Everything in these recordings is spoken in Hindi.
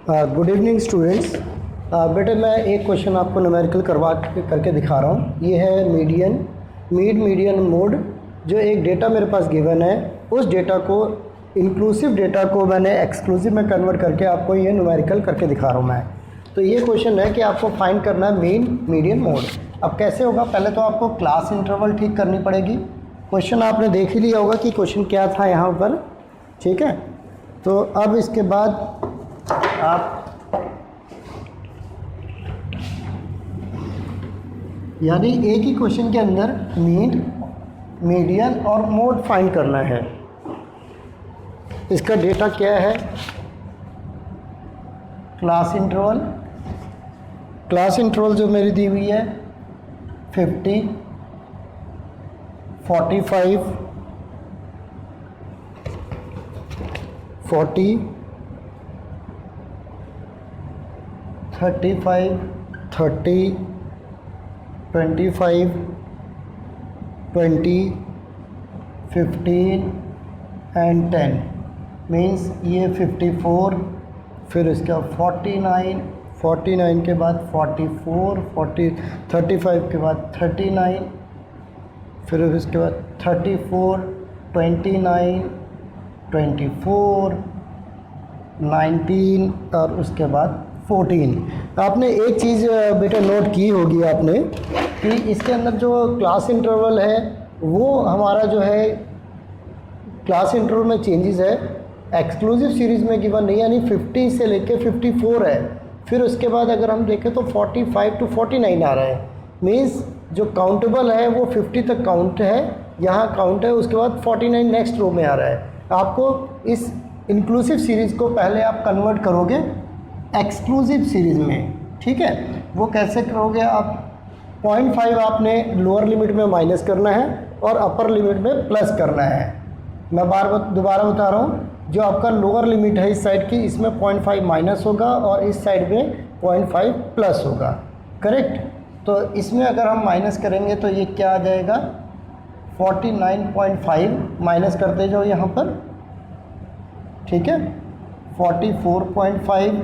Good evening students. बेटे मैं एक क्वेश्चन आपको न्यूमेरिकल करके दिखा रहा हूँ। ये है मीडियन मोड। जो एक डेटा मेरे पास गिवन है, उस डेटा को इंक्लूसिव डेटा को मैंने एक्सक्लूसिव में कन्वर्ट करके आपको ये न्यूमेरिकल करके दिखा रहा हूँ मैं। तो ये क्वेश्चन है कि आपको फाइंड करना है मीडियन मोड। अब कैसे होगा, पहले तो आपको क्लास इंटरवल ठीक करनी पड़ेगी। क्वेश्चन आपने देख ही लिया होगा कि क्वेश्चन क्या था यहाँ पर, ठीक है। तो अब इसके बाद आप यानी एक ही क्वेश्चन के अंदर मीडियन और मोड फाइंड करना है। इसका डेटा क्या है, क्लास इंटरवल जो मेरी दी हुई है 50, 45, 40, 35, 30, 25, 20, 15 एंड 10 मीन्स ये 54, फिर इसका 49 के बाद 44, 35 के बाद 39, फिर उसके बाद 34, 29, 24, 19 और उसके बाद 14। आपने एक चीज़ बेटा नोट की होगी आपने कि इसके अंदर जो क्लास इंटरवल है वो हमारा जो है क्लास इंटरवल में चेंजेस है, एक्सक्लूसिव सीरीज़ में गिवन नहीं, यानी 50 से लेके 54 है। फिर उसके बाद अगर हम देखें तो 45 to 49 आ रहा है। मीन्स जो काउंटेबल है वो 50 तक काउंट है, यहाँ काउंट है, उसके बाद 49 नेक्स्ट रो में आ रहा है। आपको इस इंक्लूसिव सीरीज़ को पहले आप कन्वर्ट करोगे एक्सक्लूसिव सीरीज़ में, ठीक है। वो कैसे करोगे आप, 0.5 आपने लोअर लिमिट में माइनस करना है और अपर लिमिट में प्लस करना है। मैं दोबारा बता रहा हूँ, जो आपका लोअर लिमिट है इस साइड की, इसमें 0.5 माइनस होगा और इस साइड में 0.5 प्लस होगा, करेक्ट। तो इसमें अगर हम माइनस करेंगे तो ये क्या आ जाएगा, 49.5 माइनस करते जाओ यहाँ पर, ठीक है। 44.5,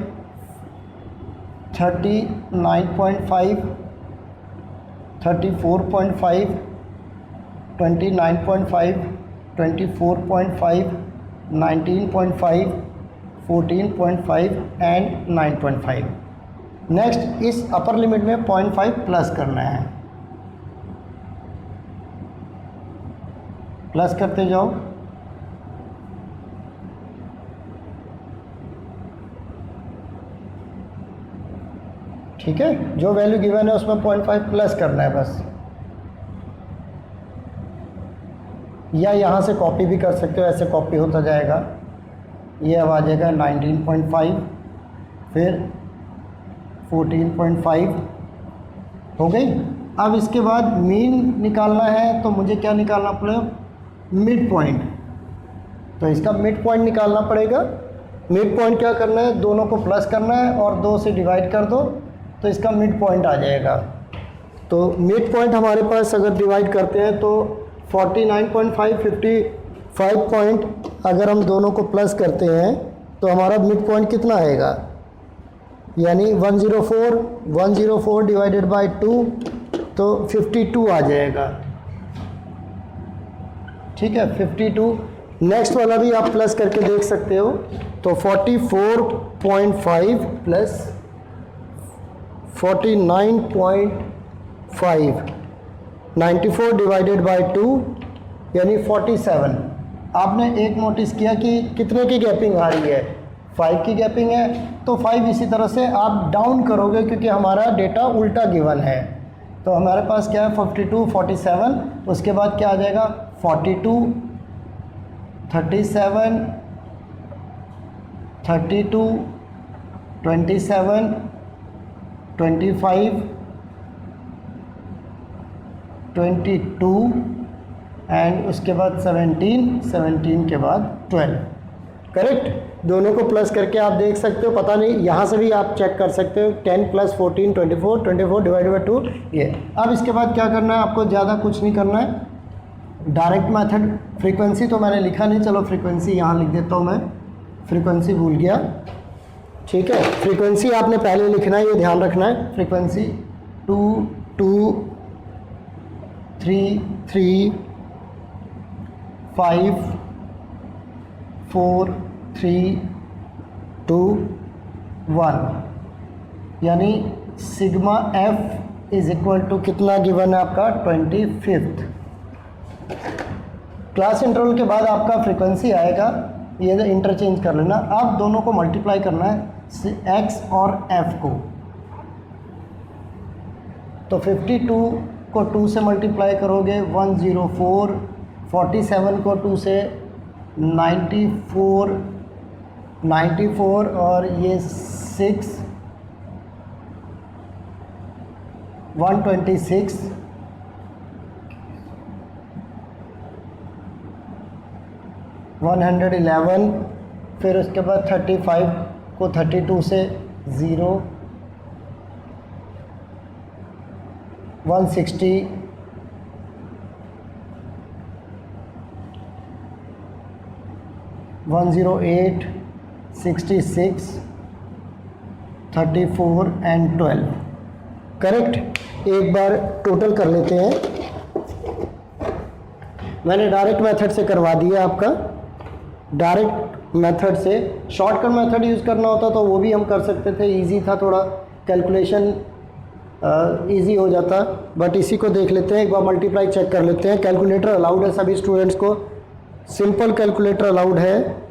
39.5, 34.5, 29.5, 24.5, 19.5, 14.5 एंड 9.5। नेक्स्ट इस अपर लिमिट में 0.5 प्लस करना है, प्लस करते जाओ, ठीक है। जो वैल्यू गिवन है उसमें 0.5 प्लस करना है बस, या यहाँ से कॉपी भी कर सकते हो, ऐसे कॉपी होता जाएगा। ये अब आ जाएगा 19.5, फिर 14.5 हो गई। अब इसके बाद मीन निकालना है, तो मुझे क्या निकालना पड़ेगा, मिड पॉइंट। तो इसका मिड पॉइंट निकालना पड़ेगा। मिड पॉइंट क्या करना है, दोनों को प्लस करना है और 2 से डिवाइड कर दो तो इसका मिड पॉइंट आ जाएगा। तो मिड पॉइंट हमारे पास अगर डिवाइड करते हैं तो 49.5, 55 पॉइंट अगर हम दोनों को प्लस करते हैं तो हमारा मिड पॉइंट कितना आएगा, यानी 104 डिवाइडेड बाय 2 तो 52 आ जाएगा, ठीक है, 52। नेक्स्ट वाला भी आप प्लस करके देख सकते हो। तो 44.5 प्लस 49.5, 94 डिवाइडेड बाय 2 यानी 47। आपने एक नोटिस किया कि कितने की गैपिंग आ रही है, 5 की गैपिंग है। तो 5 इसी तरह से आप डाउन करोगे क्योंकि हमारा डेटा उल्टा गिवन है। तो हमारे पास क्या है, 52, 47, उसके बाद क्या आ जाएगा, 42, 37, 32, 27, 25, 22 एंड उसके बाद 17 के बाद 12, करेक्ट। दोनों को प्लस करके आप देख सकते हो, पता नहीं यहाँ से भी आप चेक कर सकते हो, 10 + 14 24 डिवाइडेड बाई 2 ये। अब इसके बाद क्या करना है, आपको ज़्यादा कुछ नहीं करना है, डायरेक्ट मेथड। फ्रीक्वेंसी तो मैंने लिखा नहीं, चलो फ्रीक्वेंसी यहाँ लिख देता हूँ मैं, फ्रीक्वेंसी भूल गया, ठीक है। फ्रीक्वेंसी आपने पहले लिखना है, ये ध्यान रखना है। फ्रीक्वेंसी 2 2 3 3 5 4 3 2 1, यानी sigma F is equal to कितना गिवन है आपका 25th। क्लास इंटरवल के बाद आपका फ्रीक्वेंसी आएगा, ये इंटरचेंज कर लेना। अब दोनों को मल्टीप्लाई करना है, एक्स और एफ को। तो 52 को 2 से मल्टीप्लाई करोगे 104, 47 को 2 से 94 और ये 6 126, 111, फिर उसके बाद 35 को 32 से 0, 160, 108, 66, 34 एंड 12। करेक्ट। एक बार टोटल कर लेते हैं। मैंने डायरेक्ट मेथड से करवा दिया आपका। डायरेक्ट मेथड से शॉर्टकट मेथड यूज़ करना होता तो वो भी हम कर सकते थे, इजी था, थोड़ा कैलकुलेशन इजी हो जाता। बट इसी को देख लेते हैं, एक बार मल्टीप्लाई चेक कर लेते हैं। कैलकुलेटर अलाउड है सभी स्टूडेंट्स को, सिंपल कैलकुलेटर अलाउड है।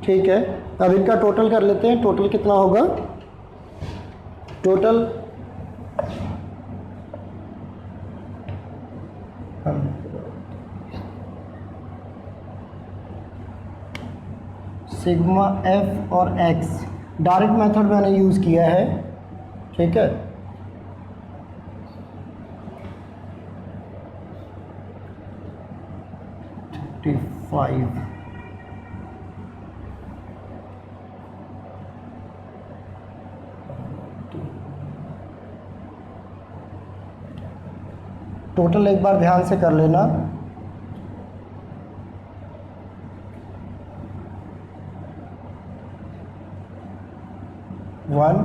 ठीक है, अब इनका टोटल कर लेते हैं। टोटल कितना होगा? टोटल सिग्मा एफ और एक्स डायरेक्ट मेथड मैंने यूज़ किया है। ठीक है, टोटल एक बार ध्यान से कर लेना। 1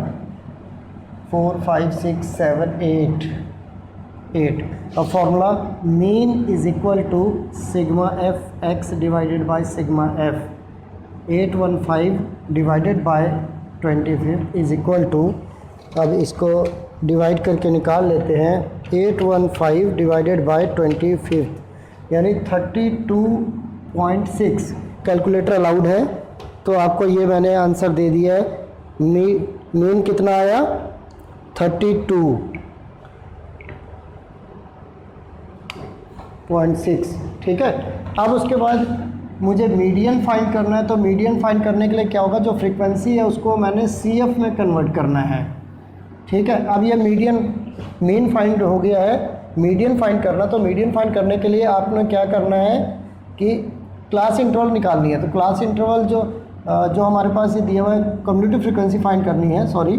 4 5 6 7 8। अब formula mean is equal to sigma F X divided by sigma F. 815 divided by 25 is equal to, अब इसको डिवाइड करके निकाल लेते हैं। 815 डिवाइडेड बाय 25 यानी 32.6। कैलकुलेटर अलाउड है तो आपको ये मैंने आंसर दे दिया है। मीन कितना आया? 32.6। ठीक है, अब उसके बाद मुझे मीडियन फाइंड करना है। तो मीडियन फाइंड करने के लिए क्या होगा, जो फ्रीक्वेंसी है उसको मैंने CF में कन्वर्ट करना है। ठीक है, अब ये मीन फाइंड हो गया है। मीडियन फाइंड करना, तो मीडियन फाइंड करने के लिए आपने क्या करना है कि क्लास इंटरवल निकालनी है। तो क्लास इंटरवल जो हमारे पास ये दिया हुआ है, कम्यूटेटिव फ्रीक्वेंसी फाइंड करनी है। सॉरी,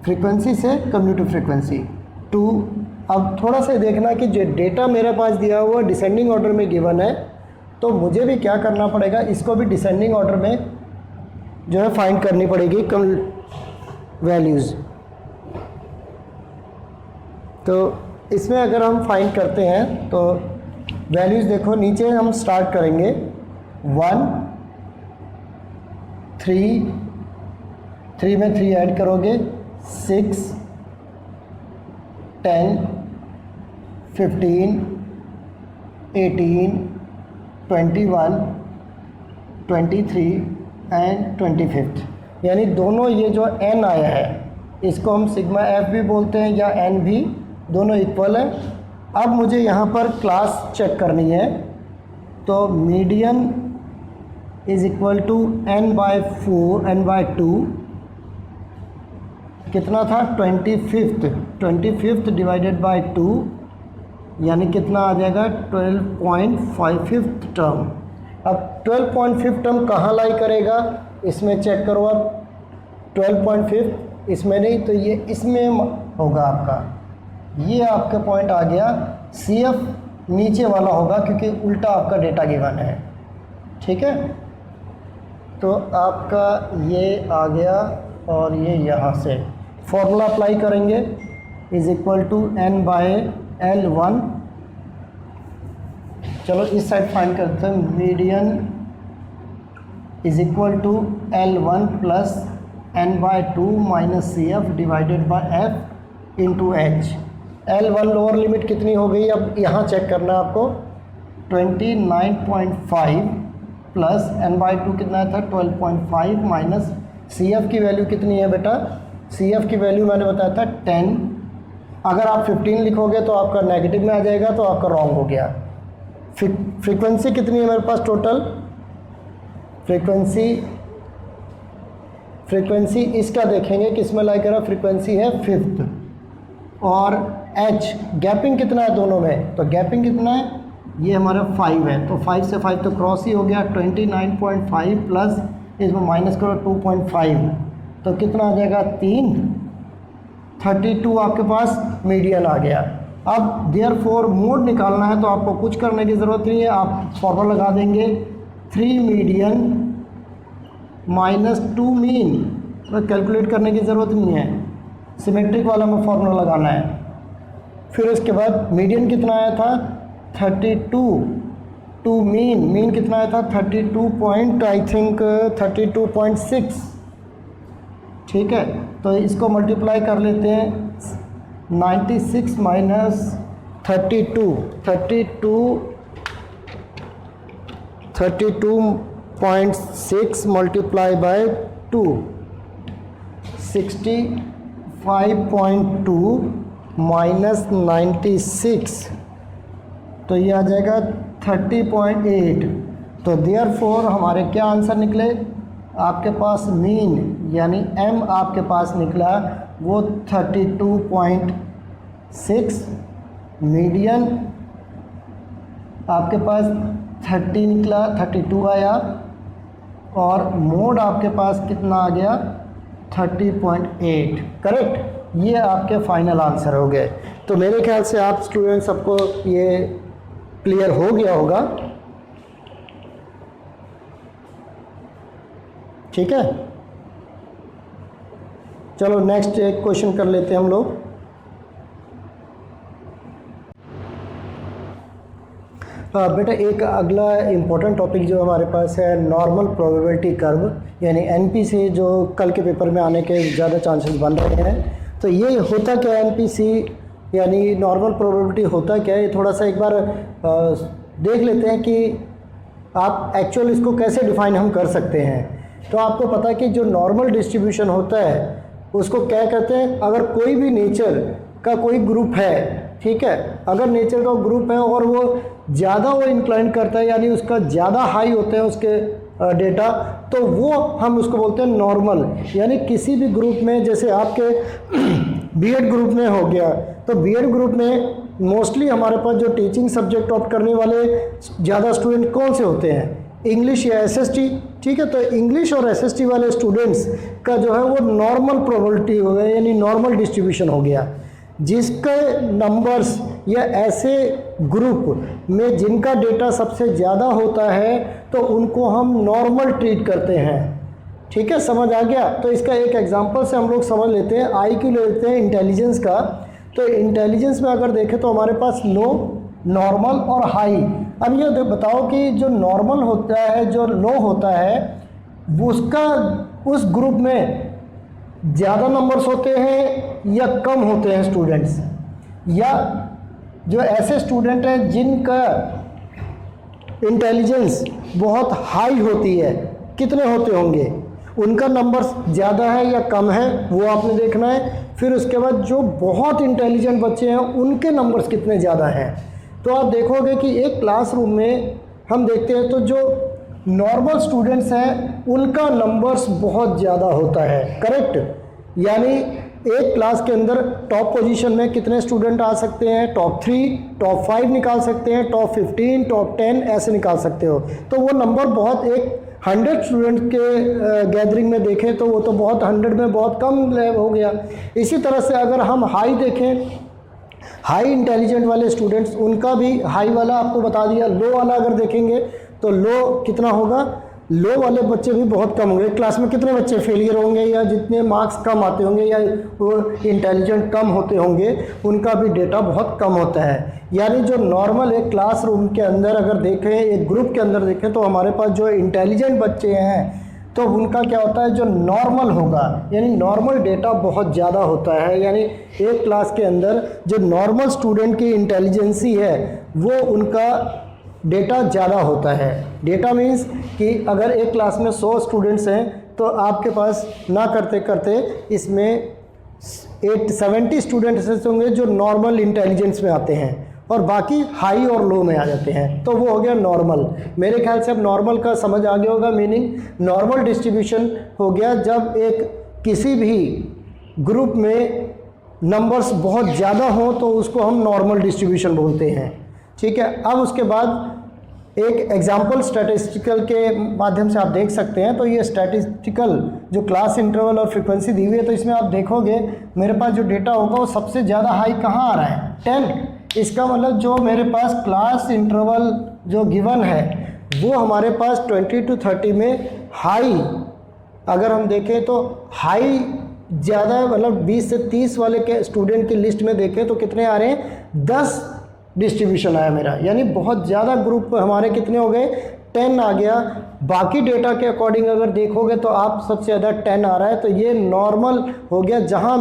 फ्रीक्वेंसी से कम्यूटेटिव फ्रीक्वेंसी 2। अब थोड़ा सा देखना कि जो डेटा मेरे पास दिया हुआ डिसेंडिंग ऑर्डर में गिवन है, तो मुझे भी क्या करना पड़ेगा, इसको भी डिसेंडिंग ऑर्डर में जो है फाइंड करनी पड़ेगी वैल्यूज़। तो इसमें अगर हम फाइंड करते हैं तो वैल्यूज़ देखो, नीचे हम स्टार्ट करेंगे 1 3 में 3 ऐड करोगे 6 10 15 18 21 23 एंड 25। यानी दोनों ये जो n आया है इसको हम सिग्मा एफ भी बोलते हैं या n भी, दोनों इक्वल है। अब मुझे यहाँ पर क्लास चेक करनी है। तो median is equal to n/4 n/2 कितना था 25 डिवाइडेड बाय 2 यानी कितना आ जाएगा 12.55 टर्म। अब 12.5 टर्म कहाँ लाई करेगा इसमें चेक करो आप, 12.5 इसमें नहीं तो ये इसमें होगा आपका, ये आपका पॉइंट आ गया। CF नीचे वाला होगा क्योंकि उल्टा आपका डेटा गिवन है, ठीक है। तो आपका ये आ गया और ये यहाँ से फॉर्मूला अप्लाई करेंगे इज इक्वल टू n/L1। चलो इस साइड फाइंड करते हैं, median is equal to L1 plus n/2 minus CF divided by F into H। L1 lower limit कितनी हो गई, अब यहाँ चेक करना है आपको, 29.5 प्लस n/2 कितना था 12.5 माइनस CF की वैल्यू कितनी है बेटा, CF की वैल्यू मैंने बताया था 10। अगर आप 15 लिखोगे तो आपका नेगेटिव में आ जाएगा, तो आपका रॉन्ग हो गया। फ्रीक्वेंसी कितनी है मेरे पास टोटल, फ्रीक्वेंसी इसका देखेंगे किस में लाई करा, फ्रीक्वेंसी है 5th। और H गैपिंग कितना है दोनों में, तो गैपिंग कितना है, ये हमारा 5 है, तो 5 से 5 तो क्रॉस ही हो गया। 29.5 प्लस इसमें माइनस करो 2.5 तो कितना आ जाएगा 3, 32 आपके पास मीडियन आ गया। अब देयरफॉर मोड निकालना है तो आपको कुछ करने की ज़रूरत नहीं है, आप फॉर्मूला लगा देंगे 3 मीडियन माइनस 2 मीन, तो कैलकुलेट करने की ज़रूरत नहीं है, सिमेट्रिक वाला में फॉर्मूला लगाना है। फिर उसके बाद मीडियन कितना आया था 32 टू मीन कितना आया था 32.6, ठीक है। तो इसको मल्टीप्लाई कर लेते हैं 96 माइनस 32.6 मल्टीप्लाई बाय 2 65.2 माइनस 96 तो ये आ जाएगा 30.8। तो देयरफॉर हमारे क्या आंसर निकले, आपके पास मीन यानी M आपके पास निकला वो 32.6, मीडियन आपके पास 30 निकला, 32 आया, और मोड आपके पास कितना आ गया 30.8, करेक्ट। ये आपके फाइनल आंसर हो गए। तो मेरे ख्याल से आप स्टूडेंट्स सबको ये क्लियर हो गया होगा, ठीक है। चलो नेक्स्ट एक क्वेश्चन कर लेते हैं हम लोग। बेटा एक अगला इम्पोर्टेंट टॉपिक जो हमारे पास है नॉर्मल प्रोबेबिलिटी कर्व, यानी NP से जो कल के पेपर में आने के ज़्यादा चांसेस बन रहे हैं। तो ये होता क्या है NPC यानी नॉर्मल प्रोबेबिलिटी होता क्या है, ये थोड़ा सा एक बार देख लेते हैं कि आप एक्चुअल इसको कैसे डिफ़ाइन हम कर सकते हैं। तो आपको पता है कि जो नॉर्मल डिस्ट्रीब्यूशन होता है उसको क्या कहते हैं, अगर कोई भी नेचर का कोई ग्रुप है, ठीक है, अगर नेचर का ग्रुप है और वो ज़्यादा वो इंक्लाइन करता है यानी उसका ज़्यादा हाई होते हैं उसके डेटा, तो वो हम उसको बोलते हैं नॉर्मल। यानी किसी भी ग्रुप में, जैसे आपके बीएड ग्रुप में हो गया, तो बीएड ग्रुप में मोस्टली हमारे पास जो टीचिंग सब्जेक्ट ऑप्ट करने वाले ज़्यादा स्टूडेंट कौन से होते हैं, इंग्लिश या SST, ठीक है। तो इंग्लिश और SST वाले स्टूडेंट्स का जो है वो नॉर्मल प्रोबेबिलिटी हो गया, यानी नॉर्मल डिस्ट्रीब्यूशन हो गया। जिसके नंबर्स या ऐसे ग्रुप में जिनका डेटा सबसे ज़्यादा होता है तो उनको हम नॉर्मल ट्रीट करते हैं, ठीक है, समझ आ गया। तो इसका एक एग्जांपल से हम लोग समझ लेते हैं, IQ ले लेते हैं इंटेलिजेंस का। तो इंटेलिजेंस में अगर देखें तो हमारे पास लो, नॉर्मल और हाई। अब ये बताओ कि जो नॉर्मल होता है, जो लो होता है, वो उसका उस ग्रुप में ज़्यादा नंबर्स होते हैं या कम होते हैं स्टूडेंट्स, या जो ऐसे स्टूडेंट हैं जिनका इंटेलिजेंस बहुत हाई होती है, कितने होते होंगे, उनका नंबर्स ज़्यादा है या कम है, वो आपने देखना है। फिर उसके बाद जो बहुत इंटेलिजेंट बच्चे हैं उनके नंबर्स कितने ज़्यादा हैं। तो आप देखोगे कि एक क्लासरूम में हम देखते हैं तो जो नॉर्मल स्टूडेंट्स हैं उनका नंबर्स बहुत ज़्यादा होता है, करेक्ट। यानी एक क्लास के अंदर टॉप पोजीशन में कितने स्टूडेंट आ सकते हैं, टॉप 3, टॉप 5 निकाल सकते हैं, टॉप 15, टॉप 10 ऐसे निकाल सकते हो। तो वो नंबर बहुत, एक 100 स्टूडेंट के गैदरिंग में देखें तो वो तो बहुत 100 में बहुत कम हो गया। इसी तरह से अगर हम हाई देखें, हाई इंटेलिजेंट वाले स्टूडेंट्स, उनका भी हाई वाला आपको बता दिया। लो वाला अगर देखेंगे तो लो कितना होगा, लो वाले बच्चे भी बहुत कम होंगे। क्लास में कितने बच्चे फेलियर होंगे या जितने मार्क्स कम आते होंगे या वो इंटेलिजेंट कम होते होंगे, उनका भी डेटा बहुत कम होता है। यानी जो नॉर्मल एक क्लासरूम के अंदर अगर देखें, एक ग्रुप के अंदर देखें, तो हमारे पास जो इंटेलिजेंट बच्चे हैं तो उनका क्या होता है, जो नॉर्मल होगा, यानी नॉर्मल डेटा बहुत ज़्यादा होता है। यानी एक क्लास के अंदर जो नॉर्मल स्टूडेंट की इंटेलिजेंसी है वो उनका डेटा ज़्यादा होता है। डेटा मीन्स कि अगर एक क्लास में 100 स्टूडेंट्स हैं तो आपके पास ना करते करते इसमें 70 स्टूडेंट्स ऐसे होंगे जो नॉर्मल इंटेलिजेंस में आते हैं और बाकी हाई और लो में आ जाते हैं। तो वो हो गया नॉर्मल। मेरे ख्याल से अब नॉर्मल का समझ आ गया होगा मीनिंग। नॉर्मल डिस्ट्रीब्यूशन हो गया जब एक किसी भी ग्रुप में नंबर्स बहुत ज़्यादा हों तो उसको हम नॉर्मल डिस्ट्रीब्यूशन बोलते हैं। ठीक है। अब उसके बाद एक एग्जाम्पल स्टैटिस्टिकल के माध्यम से आप देख सकते हैं। तो ये स्टैटिस्टिकल जो क्लास इंटरवल और फ्रीक्वेंसी दी हुई है, तो इसमें आप देखोगे मेरे पास जो डेटा होगा वो सबसे ज़्यादा हाई कहाँ आ रहा है, 10। इसका मतलब जो मेरे पास क्लास इंटरवल जो गिवन है वो हमारे पास 20 to 30 में हाई, अगर हम देखें तो हाई ज़्यादा, मतलब 20 से 30 वाले के स्टूडेंट की लिस्ट में देखें तो कितने आ रहे हैं, 10 डिस्ट्रीब्यूशन आया मेरा। यानी बहुत ज़्यादा ग्रुप हमारे कितने हो गए, 10 आ गया। बाकी डेटा के अकॉर्डिंग अगर देखोगे तो आप सबसे ज़्यादा 10 आ रहा है। तो ये नॉर्मल हो गया। जहाँ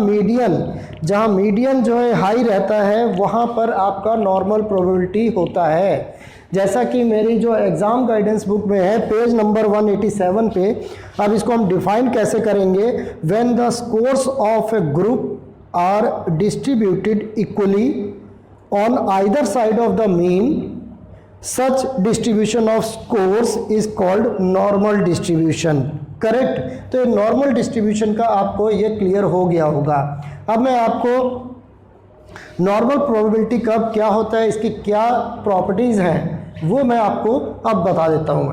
मीडियन जो है हाई रहता है वहाँ पर आपका नॉर्मल प्रोबेबिलिटी होता है। जैसा कि मेरी जो एग्ज़ाम गाइडेंस बुक में है पेज नंबर 187 पे, अब इसको हम डिफाइन कैसे करेंगे, when the scores of a group are distributed equally on either side of the mean, such distribution of scores is called normal distribution। Correct. तो ये नॉर्मल डिस्ट्रीब्यूशन का आपको ये क्लियर हो गया होगा। अब मैं आपको नॉर्मल प्रोबेबिलिटी कब क्या होता है, इसकी क्या प्रॉपर्टीज़ हैं, वो मैं आपको अब बता देता हूँ।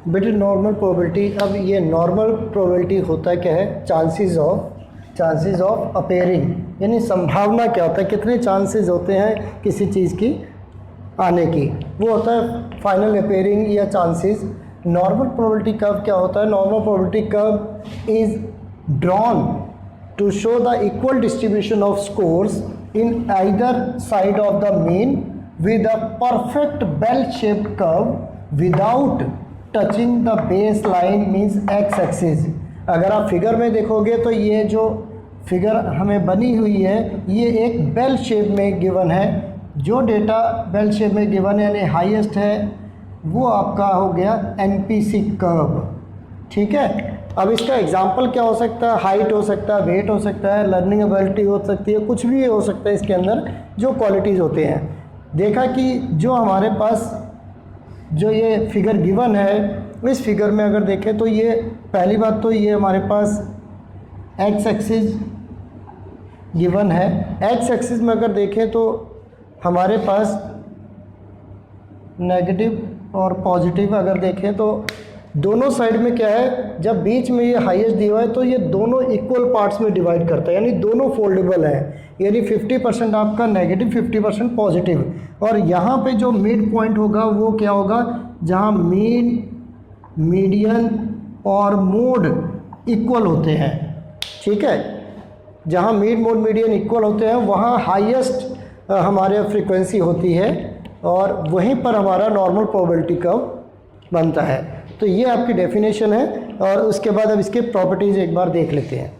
बेटे नॉर्मल प्रोबेबिलिटी, अब ये नॉर्मल प्रोबेबिलिटी होता है क्या है, चांसेस ऑफ अपेयरिंग, यानी संभावना क्या होता है, कितने चांसेस होते हैं किसी चीज़ की आने की, वो होता है फाइनल अपेयरिंग या चांसेस। नॉर्मल प्रोबेबिलिटी कर्व क्या होता है, normal probability curve is drawn to show the equal distribution of scores in either side of the mean with a perfect bell shaped curve without touching the base line means X axis. अगर आप फिगर में देखोगे तो ये जो फिगर हमें बनी हुई है ये एक बेल शेप में गिवन है। जो डेटा बेल शेप में गिवन है यानी हाईएस्ट है वो आपका हो गया एनपीसी कर्व। ठीक है। अब इसका एग्जांपल क्या हो सकता है, हाइट हो सकता है, वेट हो सकता है, लर्निंग एबिलिटी हो सकती है, कुछ भी हो सकता है इसके अंदर जो क्वालिटीज़ होते हैं। देखा कि जो हमारे पास जो ये फिगर गिवन है, इस फिगर में अगर देखें तो ये पहली बात तो ये हमारे पास एक्स एक्सिस गिवन है। एक्स एक्सिस में अगर देखें तो हमारे पास नेगेटिव और पॉजिटिव अगर देखें तो दोनों साइड में क्या है, जब बीच में ये हाईएस्ट दिया हुआ है तो ये दोनों इक्वल पार्ट्स में डिवाइड करता है, यानी दोनों फोल्डेबल है। यानी 50% आपका नेगेटिव, 50% पॉजिटिव। और यहाँ पे जो मिड पॉइंट होगा वो क्या होगा, जहाँ मीन, मीडियन और मोड इक्वल होते हैं। ठीक है। जहाँ मीन, मोड, मीडियन इक्वल होते हैं वहाँ हाईएस्ट हमारे फ्रीक्वेंसी होती है और वहीं पर हमारा नॉर्मल प्रोबेबिलिटी कर्व बनता है। तो ये आपकी डेफिनेशन है और उसके बाद अब इसके प्रॉपर्टीज़ एक बार देख लेते हैं।